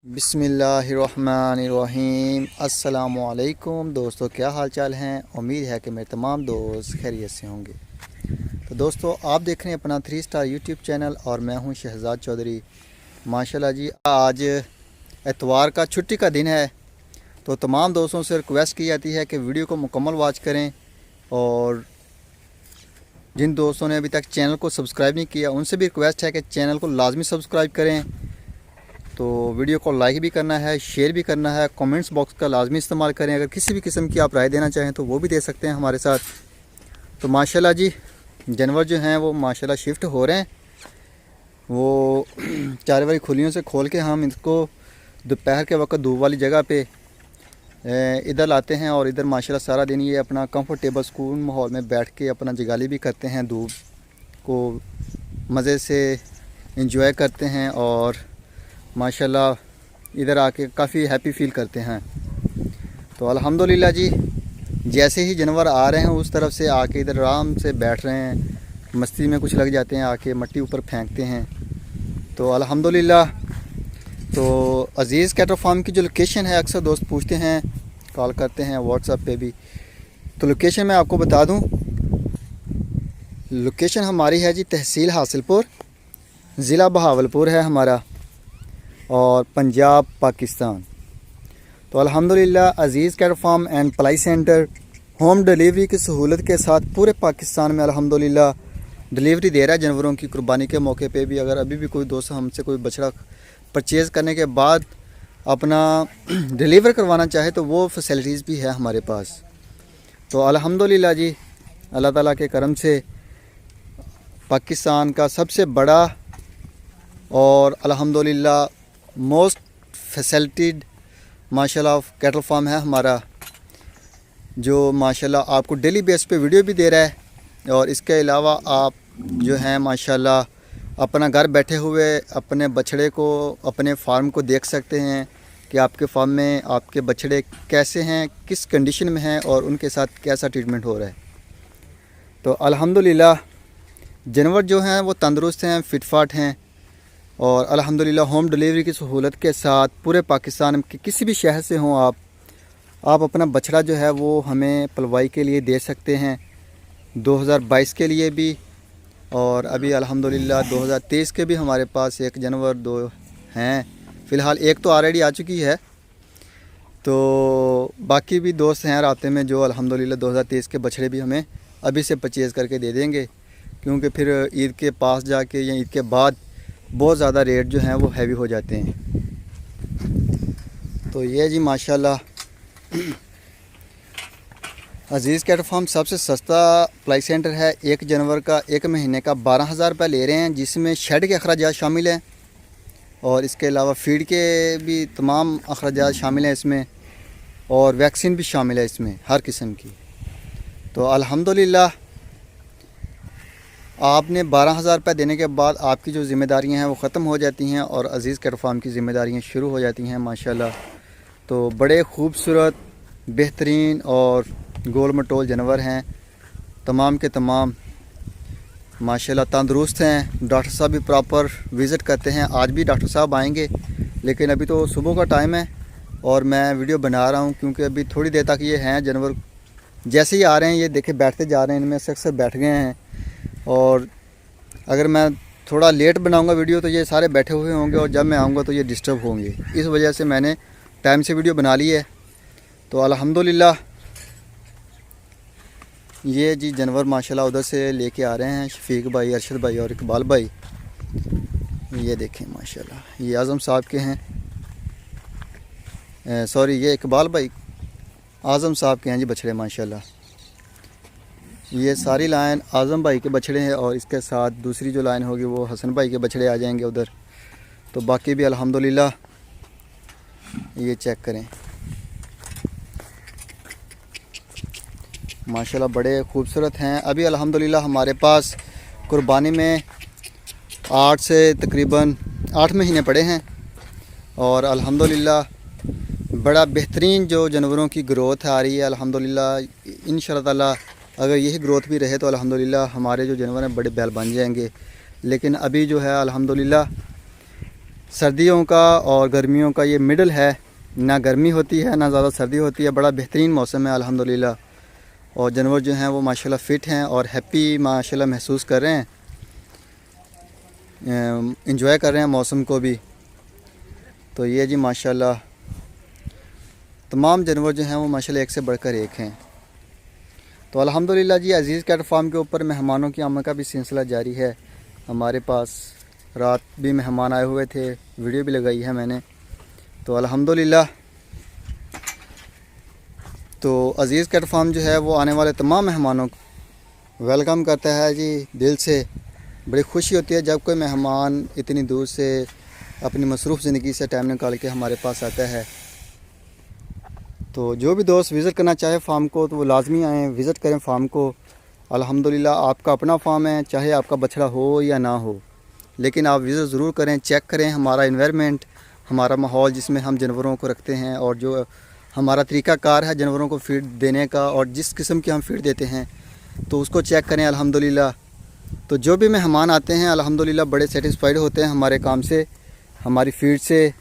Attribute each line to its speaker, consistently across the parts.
Speaker 1: बिस्मिल्लाहिर्रहमानिर्रहीम। अस्सलामुअलैकुम दोस्तों, क्या हाल चाल हैं। उम्मीद है कि मेरे तमाम दोस्त खैरियत से होंगे। तो दोस्तों, आप देख रहे हैं अपना 3 स्टार यूट्यूब चैनल और मैं हूं शहजाद चौधरी। माशाल्लाह जी, आज एतवार का छुट्टी का दिन है, तो तमाम दोस्तों से रिक्वेस्ट की जाती है कि वीडियो को मुकम्मल वॉच करें और जिन दोस्तों ने अभी तक चैनल को सब्सक्राइब नहीं किया उनसे भी रिक्वेस्ट है कि चैनल को लाजमी सब्सक्राइब करें। तो वीडियो को लाइक भी करना है, शेयर भी करना है, कमेंट्स बॉक्स का लाजमी इस्तेमाल करें। अगर किसी भी किस्म की आप राय देना चाहें तो वो भी दे सकते हैं हमारे साथ। तो माशाल्लाह जी, जानवर जो हैं वो माशाल्लाह शिफ्ट हो रहे हैं। वो चारे वाली खुलियों से खोल के हम इसको दोपहर के वक्त धूप वाली जगह पे इधर लाते हैं और इधर माशाल्लाह सारा दिन ये अपना कंफर्टेबल सुकून माहौल में बैठ के अपना जगाली भी करते हैं, धूप को मज़े से एंजॉय करते हैं और माशाल्लाह इधर आके काफ़ी हैप्पी फील करते हैं। तो अल्हम्दुलिल्लाह जी, जैसे ही जानवर आ रहे हैं उस तरफ से आके इधर आराम से बैठ रहे हैं, मस्ती में कुछ लग जाते हैं, आके मट्टी ऊपर फेंकते हैं। तो अल्हम्दुलिल्लाह। तो अज़ीज़ कैटल फार्म की जो लोकेशन है, अक्सर दोस्त पूछते हैं, कॉल करते हैं व्हाट्सएप पे भी। तो लोकेशन मैं आपको बता दूं, लोकेशन हमारी है जी तहसील हासिलपुर, ज़िला बहावलपुर है हमारा और पंजाब पाकिस्तान। तो अल्हम्दुलिल्लाह अज़ीज़ कैटल फार्म एंड पलाई सेंटर होम डिलीवरी की सहूलत के साथ पूरे पाकिस्तान में अल्हम्दुलिल्लाह डिलीवरी दे रहा है जानवरों की। कुर्बानी के मौके पे भी अगर अभी भी कोई दोस्त हमसे कोई बछड़ा परचेज़ करने के बाद अपना डिलीवर करवाना चाहे तो वो फैसिलिटीज़ भी है हमारे पास। तो अल्हम्दुलिल्लाह जी, अल्लाह ताला के करम से पाकिस्तान का सबसे बड़ा और अल्हम्दुलिल्लाह मोस्ट फैसिलिटीड माशाल्लाह कैटल फार्म है हमारा, जो माशाल्लाह आपको डेली बेस पे वीडियो भी दे रहा है। और इसके अलावा आप जो हैं माशाल्लाह अपना घर बैठे हुए अपने बछड़े को, अपने फार्म को देख सकते हैं कि आपके फार्म में आपके बछड़े कैसे हैं, किस कंडीशन में हैं और उनके साथ कैसा ट्रीटमेंट हो रहा है। तो अल्हम्दुलिल्लाह जानवर जो हैं वो तंदुरुस्त हैं, फिटफाट हैं और अल्हम्दुलिल्लाह होम डिलीवरी की सहूलत के साथ पूरे पाकिस्तान के किसी भी शहर से हों आप अपना बछड़ा जो है वो हमें पलवाई के लिए दे सकते हैं, 2022 के लिए भी और अभी अल्हम्दुलिल्लाह 2023 के भी हमारे पास एक जानवर 2 हैं। फ़िलहाल एक तो ऑलरेडी आ चुकी है, तो बाकी भी दोस्त हैं रास्ते में जो अल्हम्दुलिल्लाह 2023 के बछड़े भी हमें अभी से परचेज़ करके दे देंगे, क्योंकि फिर ईद के पास जाके या ईद के बाद बहुत ज़्यादा रेट जो हैं वो हैवी हो जाते हैं। तो ये जी माशाल्लाह अज़ीज़ कैटल फार्म सबसे सस्ता पलाई सेंटर है। एक जानवर का एक महीने का 12,000 रुपये ले रहे हैं, जिसमें शेड के अखराजात शामिल हैं और इसके अलावा फीड के भी तमाम अखराजात शामिल हैं इसमें और वैक्सीन भी शामिल है इसमें हर किस्म की। तो अल्हम्दुलिल्लाह आपने 12,000 रुपये देने के बाद आपकी जो ज़िम्मेदारियां हैं वो ख़त्म हो जाती हैं और अज़ीज़ कैटल फार्म की ज़िम्मेदारियां शुरू हो जाती हैं माशाल्लाह। तो बड़े खूबसूरत, बेहतरीन और गोल मटोल जानवर हैं, तमाम के तमाम माशाल्लाह तंदुरुस्त हैं। डॉक्टर साहब भी प्रॉपर विज़िट करते हैं। आज भी डॉक्टर साहब आएंगे, लेकिन अभी तो सुबह का टाइम है और मैं वीडियो बना रहा हूं क्योंकि अभी थोड़ी देर तक ये हैं जानवर जैसे ही आ रहे हैं ये देखे बैठते जा रहे हैं, इनमें से अक्सर बैठ गए हैं और अगर मैं थोड़ा लेट बनाऊंगा वीडियो तो ये सारे बैठे हुए होंगे और जब मैं आऊँगा तो ये डिस्टर्ब होंगे। इस वजह से मैंने टाइम से वीडियो बना ली है। तो अल्हम्दुलिल्लाह ये जी जानवर माशाल्लाह उधर से लेके आ रहे हैं शफीक भाई, अरशद भाई और इकबाल भाई। ये देखें माशाल्लाह, ये आज़म साहब के हैं, सॉरी ये इकबाल भाई आज़म साहब के हैं जी बछड़े माशाल्लाह। ये सारी लाइन आज़म भाई के बछड़े हैं और इसके साथ दूसरी जो लाइन होगी वो हसन भाई के बछड़े आ जाएंगे उधर। तो बाकी भी अल्हम्दुलिल्लाह ये चेक करें माशाल्लाह बड़े खूबसूरत हैं। अभी अल्हम्दुलिल्लाह हमारे पास कुर्बानी में 8 से तकरीबन 8 महीने पड़े हैं और अल्हम्दुलिल्लाह बड़ा बेहतरीन जो जानवरों की ग्रोथ आ रही है अल्हम्दुलिल्लाह। इंशाअल्लाह ताला अगर यही ग्रोथ भी रहे तो अल्हम्दुलिल्लाह हमारे जो जानवर हैं बड़े बैल बन जाएंगे। लेकिन अभी जो है अल्हम्दुलिल्लाह सर्दियों का और गर्मियों का ये मिडल है, ना गर्मी होती है ना ज़्यादा सर्दी होती है। बड़ा बेहतरीन मौसम है अल्हम्दुलिल्लाह। और जानवर जो हैं वो माशाल्लाह फ़िट हैं और हैप्पी माशाल्लाह महसूस कर रहे हैं, इंजॉय कर रहे हैं मौसम को भी। तो ये जी माशाल्लाह तमाम जानवर जो हैं वो माशाल्लाह एक से बढ़कर एक हैं। तो अल्हम्दुलिल्लाह जी अज़ीज़ कैट फार्म के ऊपर मेहमानों की आमद का भी सिलसिला जारी है। हमारे पास रात भी मेहमान आए हुए थे, वीडियो भी लगाई है मैंने। तो अल्हम्दुलिल्लाह तो अज़ीज़ कैट फार्म जो है वो आने वाले तमाम मेहमानों को वेलकम करता है जी दिल से। बड़ी खुशी होती है जब कोई मेहमान इतनी दूर से अपनी मसरूफ़ ज़िंदगी से टाइम निकाल के हमारे पास आता है। तो जो भी दोस्त विज़िट करना चाहे फ़ार्म को तो वो लाजमी आएँ, विज़िट करें फ़ार्म को। अल्हम्दुलिल्लाह आपका अपना फ़ार्म है, चाहे आपका बछड़ा हो या ना हो, लेकिन आप विज़िट ज़रूर करें, चेक करें हमारा इन्वायरमेंट, हमारा माहौल जिसमें हम जानवरों को रखते हैं और जो हमारा तरीक़ाकार है जानवरों को फ़ीड देने का और जिस किस्म की हम फ़ीड देते हैं तो उसको चेक करें अल्हम्दुलिल्लाह। तो जो भी मेहमान आते हैं अल्हम्दुलिल्लाह बड़े सेटिस्फाइड होते हैं हमारे काम से, हमारी फ़ीड से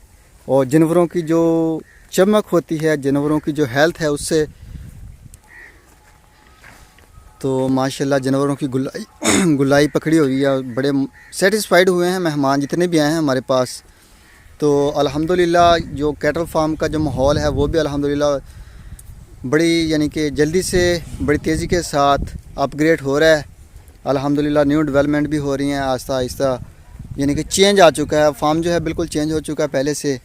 Speaker 1: और जानवरों की जो चमक होती है, जानवरों की जो हेल्थ है उससे। तो माशाल्लाह जानवरों की गुलाई पकड़ी हुई है, बड़े सेटिस्फाइड हुए हैं मेहमान जितने भी आए हैं हमारे पास। तो अल्हम्दुलिल्लाह जो कैटल फार्म का जो माहौल है वो भी अल्हम्दुलिल्लाह बड़ी यानी कि जल्दी से बड़ी तेज़ी के साथ अपग्रेड हो रहा है। अल्हम्दुलिल्लाह न्यू डेवलपमेंट भी हो रही हैं आहिस्ता आहिस्ता, यानी कि चेंज आ चुका है, फार्म जो है बिल्कुल चेंज हो चुका है पहले से।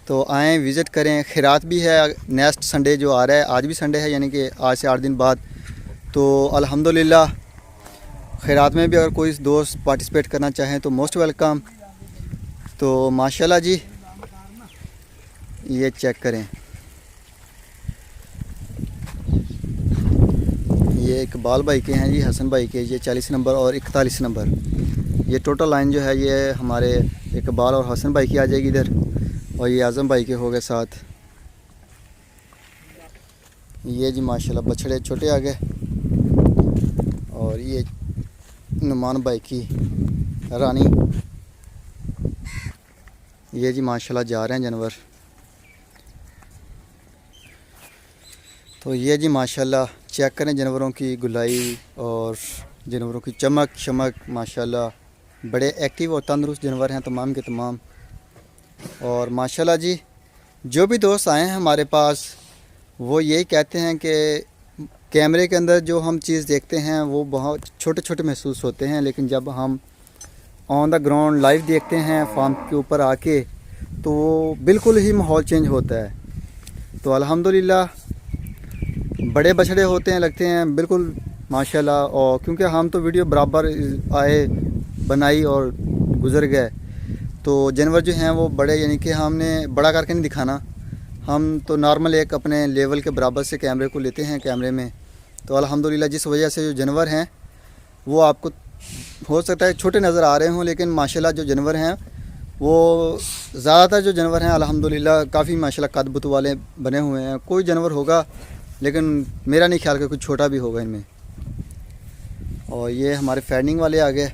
Speaker 1: तो आएँ विज़िट करें। खैरात भी है नेक्स्ट संडे जो आ रहा है, आज भी संडे है यानी कि आज से 8 दिन बाद। तो अल्हम्दुलिल्लाह खैरात में भी अगर कोई दोस्त पार्टिसिपेट करना चाहें तो मोस्ट वेलकम। तो माशाल्लाह जी ये चेक करें, ये इकबाल भाई के हैं जी, हसन भाई के, ये 40 नंबर और 41 नंबर। ये टोटल लाइन जो है ये हमारे इकबाल और हसन भाई की आ जाएगी इधर, और ये आज़म भाई के हो गए साथ। ये जी माशाल्लाह बछड़े छोटे आ गए और ये नुमान भाई की रानी। ये जी माशाल्लाह जा रहे हैं जानवर। तो ये जी माशाल्लाह चेक करें जानवरों की गुलाई और जानवरों की चमक शमक, माशाल्लाह बड़े एक्टिव और तंदुरुस्त जानवर हैं तमाम के तमाम। और माशाल्लाह जी जो भी दोस्त आए हैं हमारे पास वो यही कहते हैं कि कैमरे के अंदर जो हम चीज़ देखते हैं वो बहुत छोटे छोटे महसूस होते हैं, लेकिन जब हम ऑन द ग्राउंड लाइव देखते हैं फार्म के ऊपर आके तो बिल्कुल ही माहौल चेंज होता है। तो अल्हम्दुलिल्लाह बड़े बछड़े होते हैं, लगते हैं बिल्कुल माशाल्लाह। और क्योंकि हम तो वीडियो बराबर आए बनाई और गुज़र गए, तो जानवर जो हैं वो बड़े यानी कि हमने बड़ा करके नहीं दिखाना, हम तो नॉर्मल एक अपने लेवल के बराबर से कैमरे को लेते हैं कैमरे में। तो अल्हम्दुलिल्लाह जिस वजह से जो जानवर हैं वो आपको हो सकता है छोटे नज़र आ रहे हों, लेकिन माशाल्लाह जो जानवर हैं वो ज़्यादातर जो जानवर हैं अल्हम्दुलिल्लाह काफ़ी माशाल्लाह कद बुत वाले बने हुए हैं। कोई जानवर होगा लेकिन मेरा नहीं ख्याल कि कुछ छोटा भी होगा इनमें। और ये हमारे फैडनिंग वाले आ गए।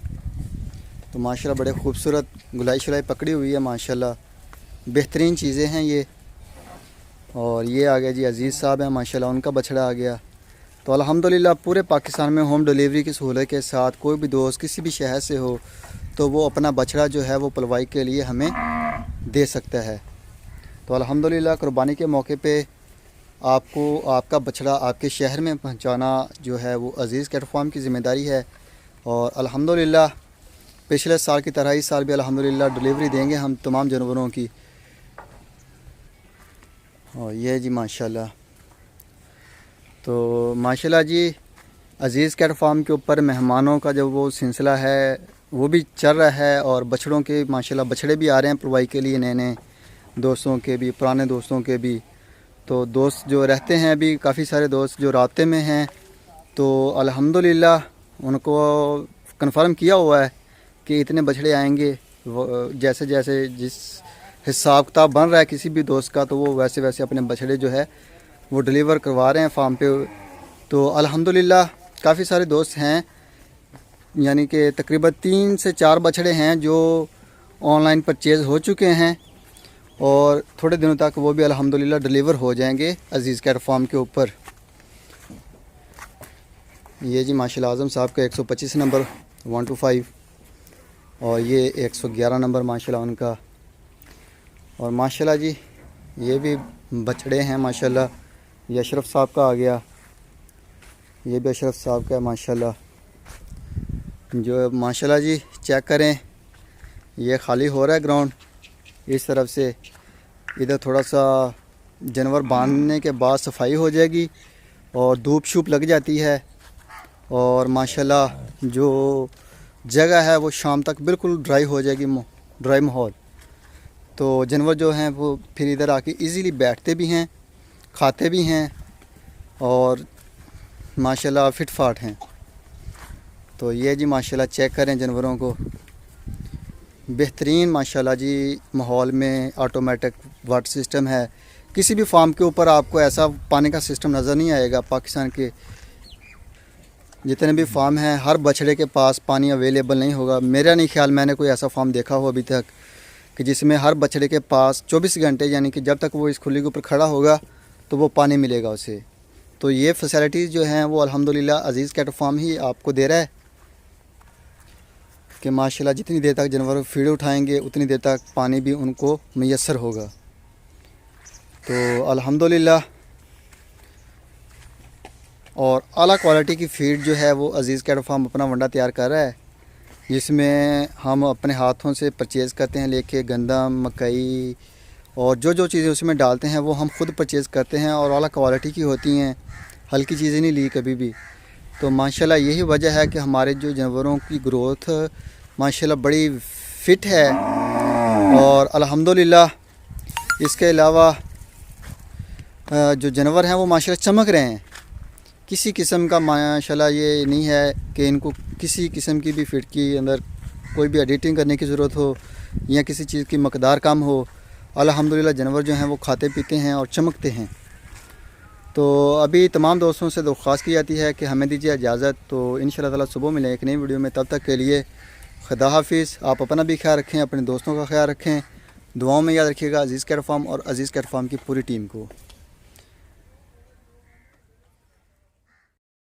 Speaker 1: तो माशाल्लाह बड़े खूबसूरत गुलाई शुलाई पकड़ी हुई है माशाल्लाह, बेहतरीन चीज़ें हैं ये। और ये आ गया जी अज़ीज़ साहब हैं माशाल्लाह, उनका बछड़ा आ गया। तो अल्हम्दुलिल्लाह पूरे पाकिस्तान में होम डिलीवरी की सहूलत के साथ कोई भी दोस्त किसी भी शहर से हो तो वो अपना बछड़ा जो है वो पलवाई के लिए हमें दे सकता है। तो अल्हम्दुलिल्लाह कुर्बानी के मौके पे आपको आपका बछड़ा आपके शहर में पहुंचाना जो है वो अज़ीज़ कैट फार्म की ज़िम्मेदारी है। और अल्हम्दुलिल्लाह पिछले साल की तरह इस साल भी अल्हम्दुलिल्लाह डिलीवरी देंगे हम तमाम जानवरों की। और ये जी माशाल्लाह, तो माशाल्लाह जी अज़ीज़ कैट फार्म के ऊपर मेहमानों का जो वो सिलसिला है वो भी चल रहा है। और बछड़ों के माशाल्लाह बछड़े भी आ रहे हैं पलवाई के लिए, नए नए दोस्तों के भी, पुराने दोस्तों के भी। तो दोस्त जो रहते हैं अभी काफ़ी सारे दोस्त जो राब्ते में हैं, तो अल्हम्दुलिल्लाह उनको कन्फर्म किया हुआ है कि इतने बछड़े आएंगे। जैसे जैसे जिस हिसाब किताब बन रहा है किसी भी दोस्त का, तो वो वैसे वैसे अपने बछड़े जो है वो डिलीवर करवा रहे हैं फार्म पे। तो अल्हम्दुलिल्लाह काफ़ी सारे दोस्त हैं, यानी कि तकरीबन 3 से 4 बछड़े हैं जो ऑनलाइन परचेज़ हो चुके हैं और थोड़े दिनों तक वो भी अल्हम्दुलिल्लाह डिलीवर हो जाएंगे अज़ीज़ कैट फार्म के ऊपर। ये जी माशाल्लाह आज़म साहब का 125 नंबर 125 और ये 111 नंबर माशाल्लाह उनका। और माशाल्लाह जी ये भी बछड़े हैं माशाल्लाह। ये अशरफ साहब का आ गया, ये भी अशरफ साहब का है माशाल्लाह। जो माशाल्लाह जी चेक करें, ये खाली हो रहा है ग्राउंड इस तरफ से। इधर थोड़ा सा जानवर बांधने के बाद सफाई हो जाएगी और धूप शूप लग जाती है और माशाल्लाह जो जगह है वो शाम तक बिल्कुल ड्राई हो जाएगी, ड्राई माहौल। तो जानवर जो हैं वो फिर इधर आके इजीली बैठते भी हैं, खाते भी हैं और माशाल्लाह फिट फाट हैं। तो ये जी माशाल्लाह चेक करें जानवरों को, बेहतरीन माशाल्लाह जी माहौल में ऑटोमेटिक वाटर सिस्टम है। किसी भी फार्म के ऊपर आपको ऐसा पानी का सिस्टम नज़र नहीं आएगा। पाकिस्तान के जितने भी फार्म हैं हर बछड़े के पास पानी अवेलेबल नहीं होगा। मेरा नहीं ख्याल मैंने कोई ऐसा फार्म देखा हो अभी तक कि जिसमें हर बछड़े के पास 24 घंटे यानी कि जब तक वो इस खुली के ऊपर खड़ा होगा तो वो पानी मिलेगा उसे। तो ये फैसिलिटीज़ जो हैं वो अल्हम्दुलिल्लाह अज़ीज़ कैट फार्म ही आपको दे रहा है कि माशाल्लाह जितनी देर तक जानवर फीड उठाएंगे उतनी देर तक पानी भी उनको मैसर होगा। तो अल्हम्दुलिल्लाह और आला क्वालिटी की फीड जो है वो अज़ीज़ कैट फार्म अपना वंडा तैयार कर रहा है, जिसमें हम अपने हाथों से परचेज़ करते हैं लेके गंदम मकई और जो चीज़ें उसमें डालते हैं वो हम खुद परचेज़ करते हैं और आला क्वालिटी की होती हैं, हल्की चीज़ें नहीं ली कभी भी। तो माशाल्लाह यही वजह है कि हमारे जो जानवरों की ग्रोथ माशाल्लाह बड़ी फ़िट है और अल्हम्दुलिल्लाह इसके अलावा जो जानवर हैं वो माशाल्लाह चमक रहे हैं। किसी किस्म का माशाल्लाह ये नहीं है कि इनको किसी किस्म की भी फीड के अंदर कोई भी एडिटिंग करने की ज़रूरत हो या किसी चीज़ की मकदार कम हो। अल्हम्दुलिल्लाह जानवर जो हैं वो खाते पीते हैं और चमकते हैं। तो अभी तमाम दोस्तों से दरख्वास्त की जाती है कि हमें दीजिए इजाज़त। तो इंशाअल्लाह ताला सुबह मिलें एक नई वीडियो में, तब तक के लिए खुदा हाफिज़। आप अपना भी ख्याल रखें, अपने दोस्तों का ख्याल रखें, दुआओं में याद रखिएगा अज़ीज़ कैट फार्म और अज़ीज़ कैट फार्म की पूरी टीम को।